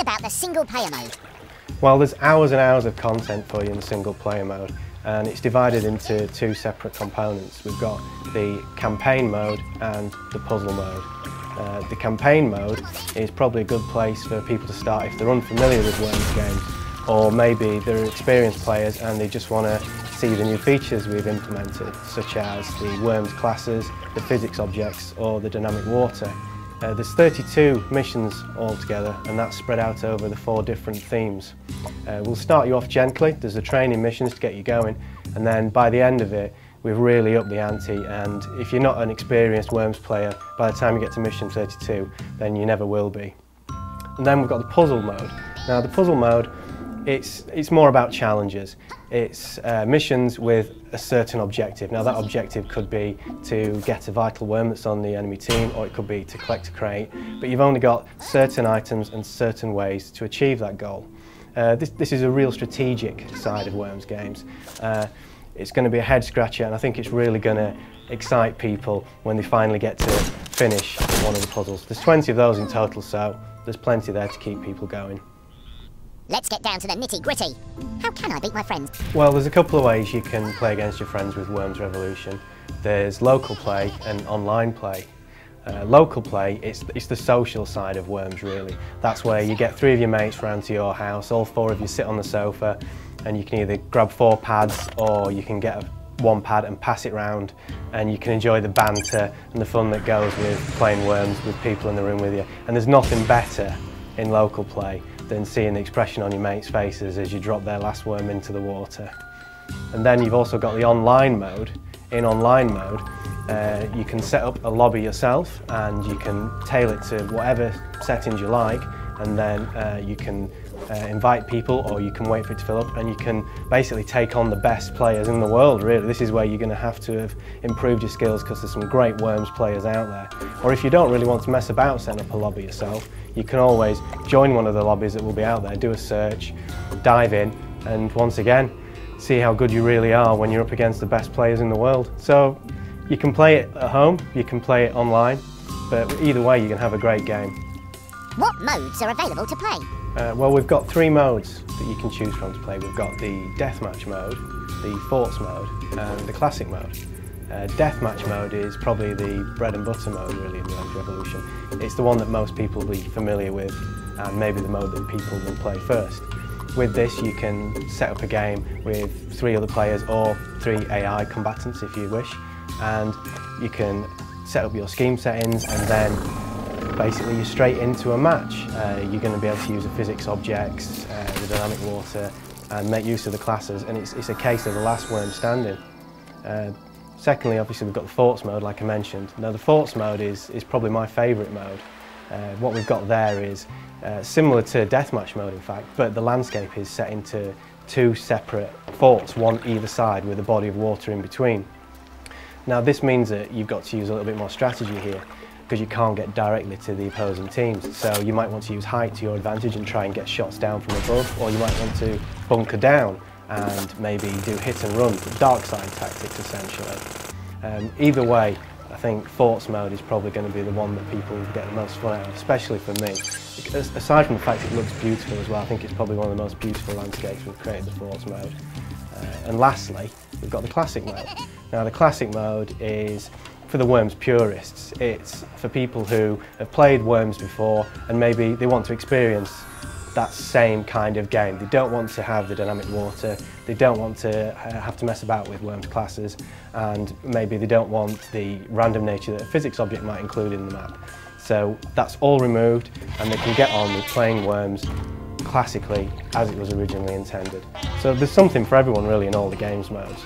about the single player mode. Well, there's hours and hours of content for you in the single player mode, and it's divided into two separate components. We've got the campaign mode and the puzzle mode. The campaign mode is probably a good place for people to start if they're unfamiliar with Worms games, or maybe they're experienced players and they just want to see the new features we've implemented, such as the Worms classes, the physics objects, or the dynamic water. There's 32 missions altogether, and that's spread out over the 4 different themes. We'll start you off gently. There's the training missions to get you going, and then by the end of it, we've really upped the ante, and if you're not an experienced Worms player, by the time you get to mission 32, then you never will be. And then we've got the puzzle mode. Now the puzzle mode, it's more about challenges. It's missions with a certain objective. Now that objective could be to get a vital worm that's on the enemy team, or it could be to collect a crate, but you've only got certain items and certain ways to achieve that goal. This is a real strategic side of Worms games. It's going to be a head scratcher, and I think it's really going to excite people when they finally get to finish one of the puzzles. There's 20 of those in total, so there's plenty there to keep people going. Let's get down to the nitty-gritty. How can I beat my friends? Well, there's a couple of ways you can play against your friends with Worms Revolution. There's local play and online play. Local play, it's the social side of Worms really. That's where you get 3 of your mates round to your house, all 4 of you sit on the sofa, and you can either grab 4 pads or you can get 1 pad and pass it round, and you can enjoy the banter and the fun that goes with playing Worms with people in the room with you. And there's nothing better in local play than seeing the expression on your mates' faces as you drop their last worm into the water. And then you've also got the online mode. In online mode, you can set up a lobby yourself and you can tailor it to whatever settings you like, and then you can invite people, or you can wait for it to fill up, and you can basically take on the best players in the world really. This is where you're going to have improved your skills, because there's some great Worms players out there. Or if you don't really want to mess about setting up a lobby yourself, you can always join one of the lobbies that will be out there, do a search, dive in, and once again see how good you really are when you're up against the best players in the world. So you can play it at home, you can play it online, but either way you can have a great game. What modes are available to play? Well, we've got 3 modes that you can choose from to play. We've got the deathmatch mode, the forts mode, and the classic mode. Deathmatch mode is probably the bread and butter mode really in Worms Revolution. It's the one that most people will be familiar with, and maybe the mode that people will play first. With this you can set up a game with 3 other players, or 3 AI combatants if you wish, and you can set up your scheme settings, and then basically you're straight into a match. You're going to be able to use the physics objects, the dynamic water, and make use of the classes, and it's a case of the last worm standing. Secondly, obviously we've got the forts mode, like I mentioned. Now the forts mode is probably my favourite mode. What we've got there is similar to deathmatch mode in fact, but the landscape is set into 2 separate forts, one either side, with a body of water in between. Now this means that you've got to use a little bit more strategy here, because you can't get directly to the opposing teams. So you might want to use height to your advantage and try and get shots down from above, or you might want to bunker down and maybe do hit and run, dark side tactics essentially. Either way, I think forts mode is probably going to be the one that people get the most fun out of, especially for me. Because aside from the fact it looks beautiful as well, I think it's probably one of the most beautiful landscapes we've created, the forts mode. And lastly, we've got the classic mode. Now the classic mode is for the Worms purists. It's for people who have played Worms before and maybe they want to experience that same kind of game. They don't want to have the dynamic water, they don't want to have to mess about with Worms classes, and maybe they don't want the random nature that a physics object might include in the map. So that's all removed, and they can get on with playing Worms classically as it was originally intended. So there's something for everyone really in all the games modes.